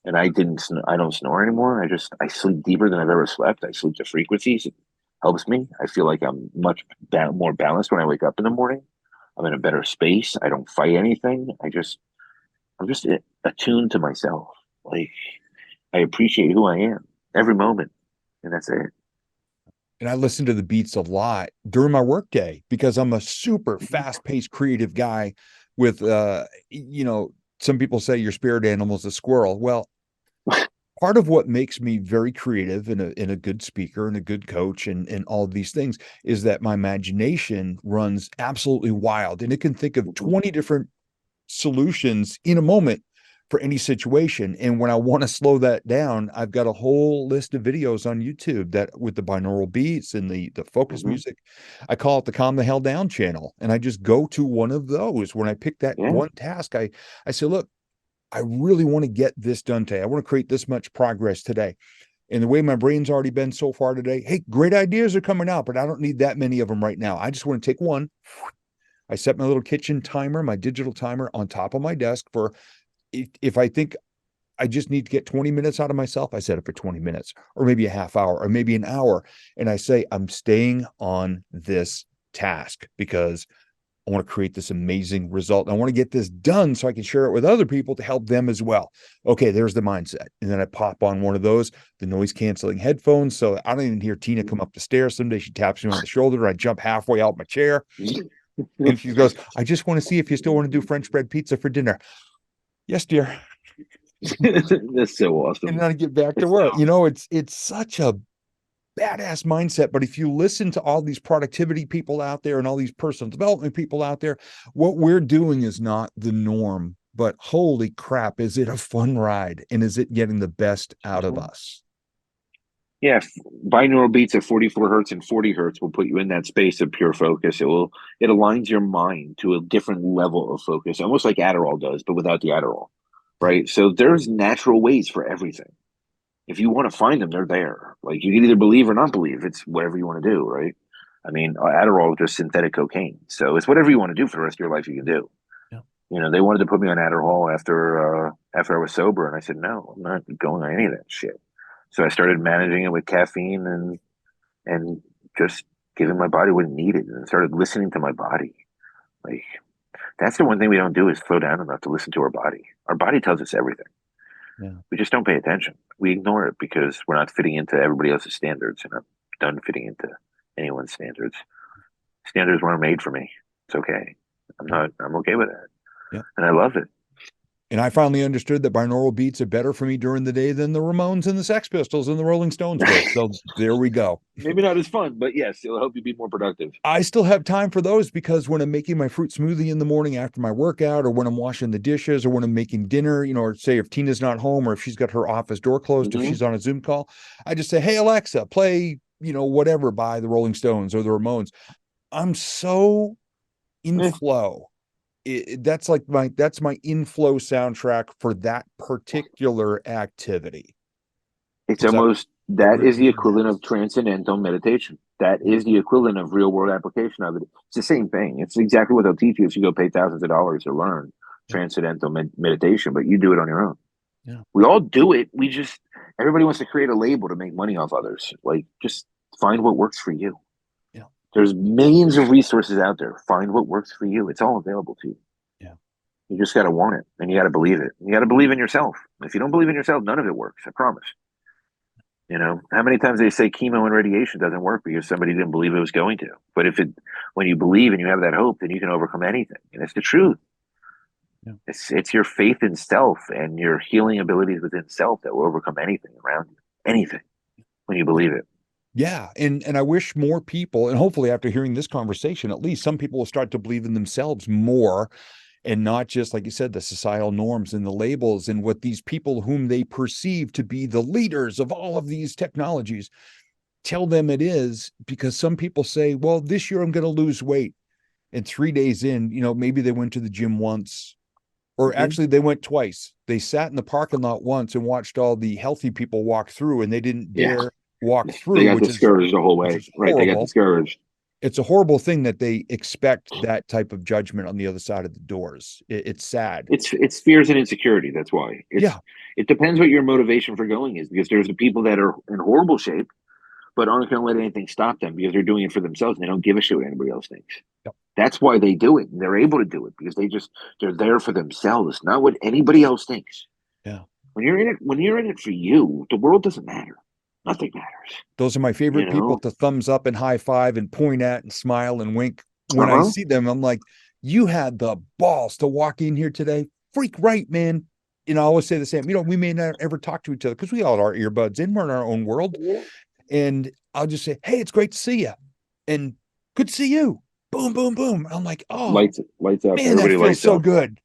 and I don't snore anymore. I sleep deeper than I've ever slept. I sleep to frequencies. It helps me. I feel like I'm much more balanced when I wake up in the morning. I'm in a better space. I don't fight anything. I'm just attuned to myself. Like I appreciate who I am every moment, and that's it. And I listen to the beats a lot during my workday because I'm a super fast-paced creative guy with some people say your spirit animal is a squirrel. Well, part of what makes me very creative and a good speaker and a good coach and all of these things is that my imagination runs absolutely wild and it can think of Mhm. 20 different solutions in a moment for any situation. And when I want to slow that down, I've got a whole list of videos on YouTube that with the binaural beats and the focus Mhm. music. I call it the Calm the Hell Down channel. And I just go to one of those. When I pick that Yeah. one task, I say, look, I really want to get this done today. I want to create this much progress today. And the way my brain's already been so far today, hey, great ideas are coming out, but I don't need that many of them right now. I just want to take one. I set my little kitchen timer, my digital timer on top of my desk for if I think I just need to get 20 minutes out of myself, I set it for 20 minutes or maybe a half hour or maybe an hour. And I say, I'm staying on this task because I want to create this amazing result. I want to get this done so I can share it with other people to help them as well. Okay, there's the mindset. And then I pop on one of those, the noise canceling headphones. So I don't even hear Tina come up the stairs. Someday she taps me on the shoulder. I jump halfway out my chair and she goes, I just want to see if you still want to do French bread pizza for dinner. Yes, dear. That's so And awesome. then I get back to It's work. It's such a badass mindset. But if you listen to all these productivity people out there and all these personal development people out there, what we're doing is not the norm. But holy crap, is it a fun ride? And is it getting the best out of Mhm. us? Yeah, binaural beats at 44 hertz and 40 hertz will put you in that space of pure focus. It aligns your mind to a different level of focus, almost like Adderall does, but without the Adderall, Yeah. right? So there's natural ways for everything. If you want to find them, they're there. Like you can either believe or not believe. It's whatever you want to do, right? I mean, Adderall is just synthetic cocaine, so it's whatever you want to do for the rest of your life. You can do. Yeah. They wanted to put me on Adderall after I was sober, and I said no, I'm not going on any of that shit. So I started managing it with caffeine and just giving my body what it needed, and started listening to my body. Like that's the one thing we don't do is slow down enough to listen to our body. Our body tells us everything. Yeah. We just don't pay attention. We ignore it because we're not fitting into everybody else's standards, and I'm done fitting into anyone's standards. Standards weren't made for me. It's okay. Yeah. I'm okay with that, Yeah. and I love it. And I finally understood that binaural beats are better for me during the day than the Ramones and the Sex Pistols and the Rolling Stones were. So there we go. Maybe not as fun, but yes, it'll help you be more productive. I still have time for those because when I'm making my fruit smoothie in the morning after my workout, or when I'm washing the dishes, or when I'm making dinner, or say if Tina's not home, or if she's got her office door closed, if Hmm. she's on a Zoom call, I just say, hey, Alexa, play, whatever by the Rolling Stones or the Ramones. I'm so in Yeah. flow. That's my inflow soundtrack for that particular activity. It's Is that almost it that really, is the really equivalent is. of transcendental meditation. That Yeah. is the equivalent of real world application of it. It's the same thing. It's exactly what they'll teach you if you go pay thousands of dollars to learn Yeah. transcendental meditation, but you do it on your own. Yeah. We all do it. Everybody wants to create a label to make money off others. Like, just find what works for you. Yeah. There's millions of resources out there. Find what works for you. It's all available to you. Yeah. You just got to want it and you got to believe it. You got to believe in yourself. If you don't believe in yourself, none of it works. I promise. How many times they say chemo and radiation doesn't work because somebody didn't believe it was going to. But when you believe and you have that hope, then you can overcome anything. And it's the truth. Yeah. It's your faith in self and your healing abilities within self that will overcome anything around you. Anything when you believe it. Yeah, and I wish more people, and hopefully after hearing this conversation, at least some people will start to believe in themselves more and not just like you said, the societal norms and the labels and what these people whom they perceive to be the leaders of all of these technologies tell them it is. Because some people say, well, this year I'm going to lose weight, and 3 days in, maybe they went to the gym once, or Mm-hmm. actually they went twice. They sat in the parking lot once and watched all the healthy people walk through, and they didn't Yeah. dare walk They through, got which is discouraged the whole which way. is Right. They got horrible. discouraged. It's a horrible thing that they expect that type of judgment on the other side of the doors. It's sad. It's fears and insecurity. That's why. Yeah. It depends what your motivation for going is, because there's the people that are in horrible shape but aren't going to let anything stop them because they're doing it for themselves and they don't give a shit what anybody else thinks. Yep. That's why they do it. And they're able to do it because they're there for themselves, not what anybody else thinks. Yeah. When you're in it for you, the world doesn't matter. Nothing matters. Those are my You favorite people know? to thumbs up and high five and point at and smile and wink. When I Uh-huh. see them, I'm like, you had the balls to walk in here today. Freak right, man. And I always say the same, we may not ever talk to each other because we all have our earbuds in, we're in our own world. Yeah. And I'll just say, hey, it's great to see you. And good to see you. Boom, boom, boom. I'm like, oh, Lights up. man, that Everybody feels lights so up. good.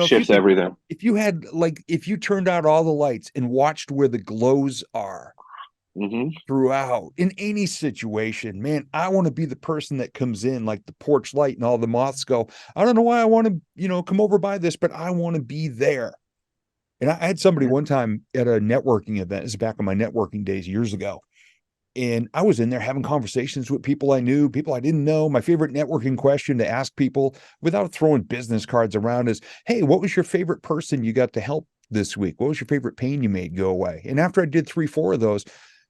Shifts everything. If you had if you turned out all the lights and watched where the glows are Mm-hmm. throughout in any situation, man, I want to be the person that comes in like the porch light and all the moths go, I don't know why I want to, come over by this, but I want to be there. And I had somebody one time at a networking event. This is back in my networking days years ago. And I was in there having conversations with people I knew, people I didn't know. My favorite networking question to ask people without throwing business cards around is, hey, what was your favorite person you got to help this week? What was your favorite pain you made go away? And after I did 3, 4 of those,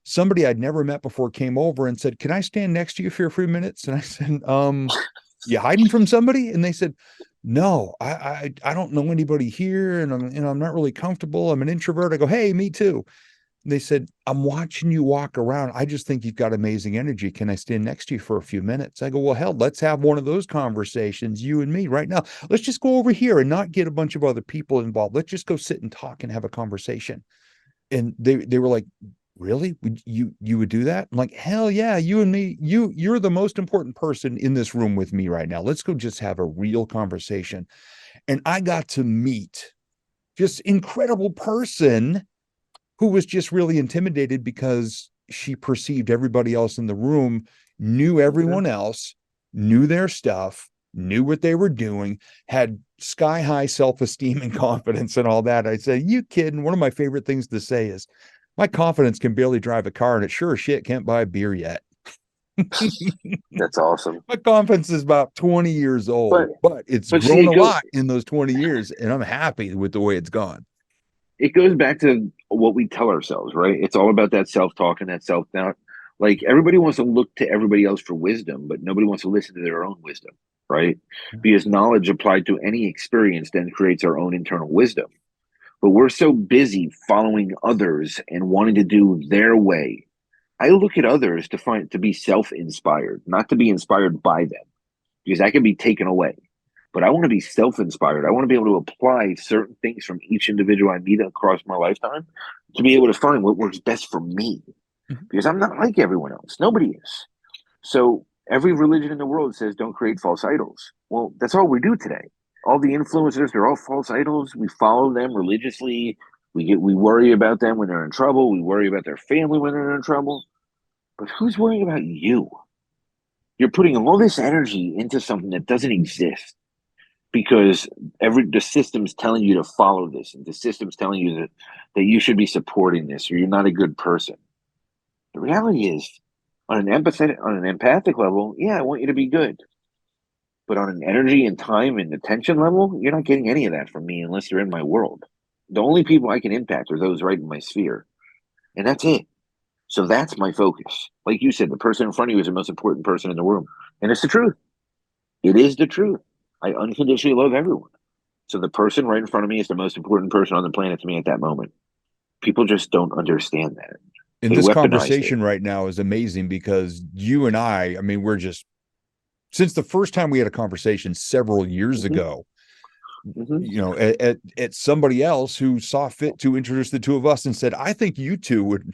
somebody I'd never met before came over and said, can I stand next to you for a few minutes? And I said, you hiding from somebody? And they said, no, I don't know anybody here. And I'm not really comfortable. I'm an introvert. I go, hey, me too. They said, I'm watching you walk around. I just think you've got amazing energy. Can I stand next to you for a few minutes? I go, well, hell, let's have one of those conversations, you and me right now. Let's just go over here and not get a bunch of other people involved. Let's just go sit and talk and have a conversation. And they were like, really? You would do that? I'm like, hell yeah, you and me, you're the most important person in this room with me right now. Let's go just have a real conversation. And I got to meet just incredible person who was just really intimidated because she perceived everybody else in the room knew everyone else, knew their stuff, knew what they were doing, had sky high self-esteem and confidence and all that. I said, you kidding? One of my favorite things to say is, my confidence can barely drive a car and it sure as shit can't buy a beer yet. That's awesome. My confidence is about 20 years old, but it's See, grown a lot in those 20 years and I'm happy with the way it's gone. It goes back to what we tell ourselves, right? It's all about that self-talk and that self-doubt. Like everybody wants to look to everybody else for wisdom, but nobody wants to listen to their own wisdom, right? Because knowledge applied to any experience then creates our own internal wisdom. But we're so busy following others and wanting to do their way. I look at others to be self-inspired, not to be inspired by them, because that can be taken away. But I want to be self-inspired. I want to be able to apply certain things from each individual I meet across my lifetime to be able to find what works best for me. Because I'm not like everyone else. Nobody is. So every religion in the world says don't create false idols. Well, that's all we do today. All the influencers, they're all false idols. We follow them religiously. We worry about them when they're in trouble. We worry about their family when they're in trouble. But who's worrying about you? You're putting all this energy into something that doesn't exist because the system's telling you to follow this, and the system's telling you that you should be supporting this, or you're not a good person. The reality is, on an empathic level, yeah, I want you to be good. But on an energy and time and attention level, you're not getting any of that from me unless you're in my world. The only people I can impact are those right in my sphere. And that's it. So that's my focus. Like you said, the person in front of you is the most important person in the room. And it's the truth. It is the truth. I unconditionally love everyone. So the person right in front of me is the most important person on the planet to me at that moment. People just don't understand that. And They this weaponize it. conversation right now is amazing because you and I mean, we're just, since the first time we had a conversation several years ago, at somebody else who saw fit to introduce the two of us and said, I think you two would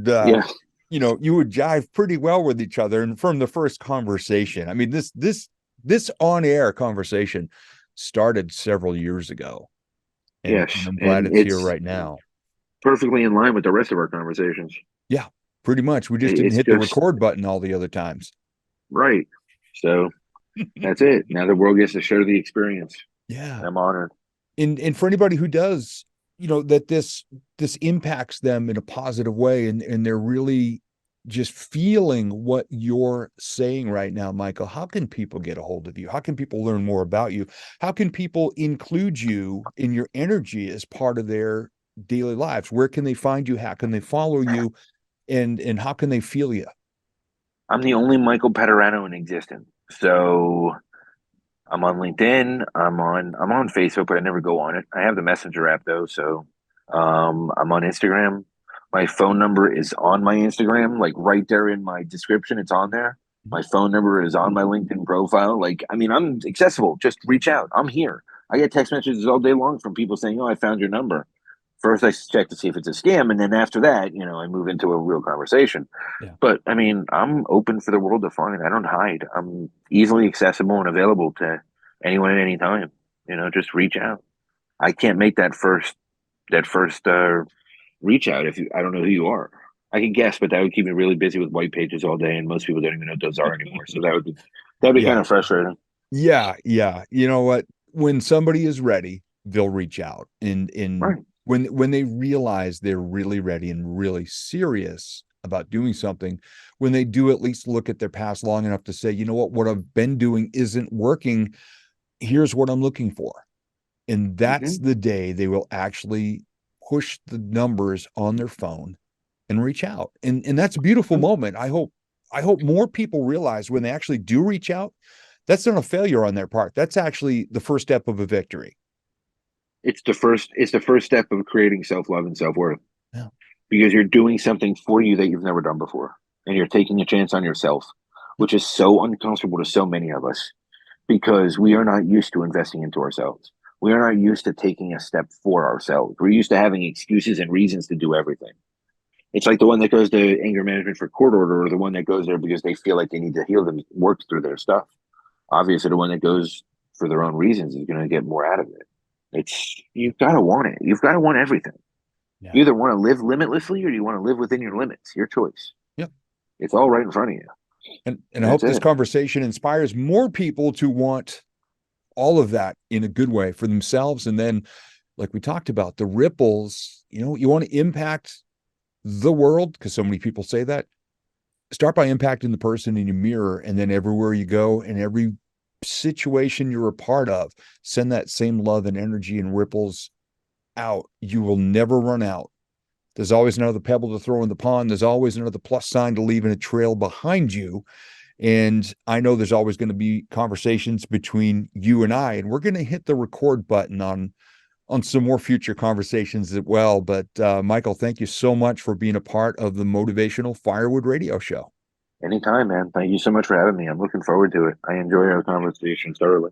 Yeah. you would jive pretty well with each other. And from the first conversation, I mean, this on-air conversation started several years ago. And Yes. I'm glad it's here right now. Perfectly in line with the rest of our conversations. Yeah, pretty much. We just didn't hit the record button all the other times. Right. So that's it. Now the world gets to share the experience. Yeah. I'm honored. And for anybody who does, that this impacts them in a positive way and they're really just feeling what you're saying right now, Michael, how can people get a hold of you? How can people learn more about you? How can people include you in your energy as part of their daily lives? Where can they find you? How can they follow you? And how can they feel you? I'm the only Michael Padurano in existence. So I'm on LinkedIn. I'm on Facebook, but I never go on it. I have the Messenger app though, so I'm on Instagram. My phone number is on my Instagram, like right there in my description. It's on there. My phone number is on my LinkedIn profile. Like, I mean, I'm accessible. Just reach out. I'm here. I get text messages all day long from people saying, "Oh, I found your number." First, I check to see if it's a scam, and then after that, I move into a real conversation. Yeah. But I mean, I'm open for the world to find. I don't hide. I'm easily accessible and available to anyone at any time. Just reach out. I can't make that first reach out if I don't know who you are. I can guess, but that would keep me really busy with white pages all day, and most people don't even know what those are anymore. So that'd be kind Yeah. of frustrating. Yeah. Yeah. You know what? When somebody is ready, they'll reach out. And Right. when they realize they're really ready and really serious about doing something, when they do at least look at their past long enough to say, you know what I've been doing isn't working. Here's what I'm looking for. And that's Hmm. the day they will actually push the numbers on their phone and reach out. And that's a beautiful moment. I hope more people realize when they actually do reach out, that's not a failure on their part. That's actually the first step of a victory. It's the first step of creating self-love and self-worth, Yeah. because you're doing something for you that you've never done before, and you're taking a chance on yourself, Yeah. which is so uncomfortable to so many of us because we are not used to investing into ourselves. We are not used to taking a step for ourselves. We're used to having excuses and reasons to do everything. It's like the one that goes to anger management for court order, or the one that goes there because they feel like they need to heal them, work through their stuff. Obviously, the one that goes for their own reasons is going to get more out of it. You've got to want it. You've got to want everything. Yeah. You either want to live limitlessly or you want to live within your limits. Your choice. Yep. It's all right in front of you. And I That's hope this it. conversation inspires more people to want all of that in a good way for themselves. And then, like we talked about, the ripples, you want to impact the world because so many people say that. Start by impacting the person in your mirror, and then everywhere you go and every situation you're a part of, send that same love and energy and ripples out. You will never run out. There's always another pebble to throw in the pond. There's always another plus sign to leave in a trail behind you. And I know there's always going to be conversations between you and I, and we're going to hit the record button on some more future conversations as well. But Michael, thank you so much for being a part of the Motivational Firewood Radio Show. Anytime, man. Thank you so much for having me. I'm looking forward to it. I enjoy our conversations thoroughly.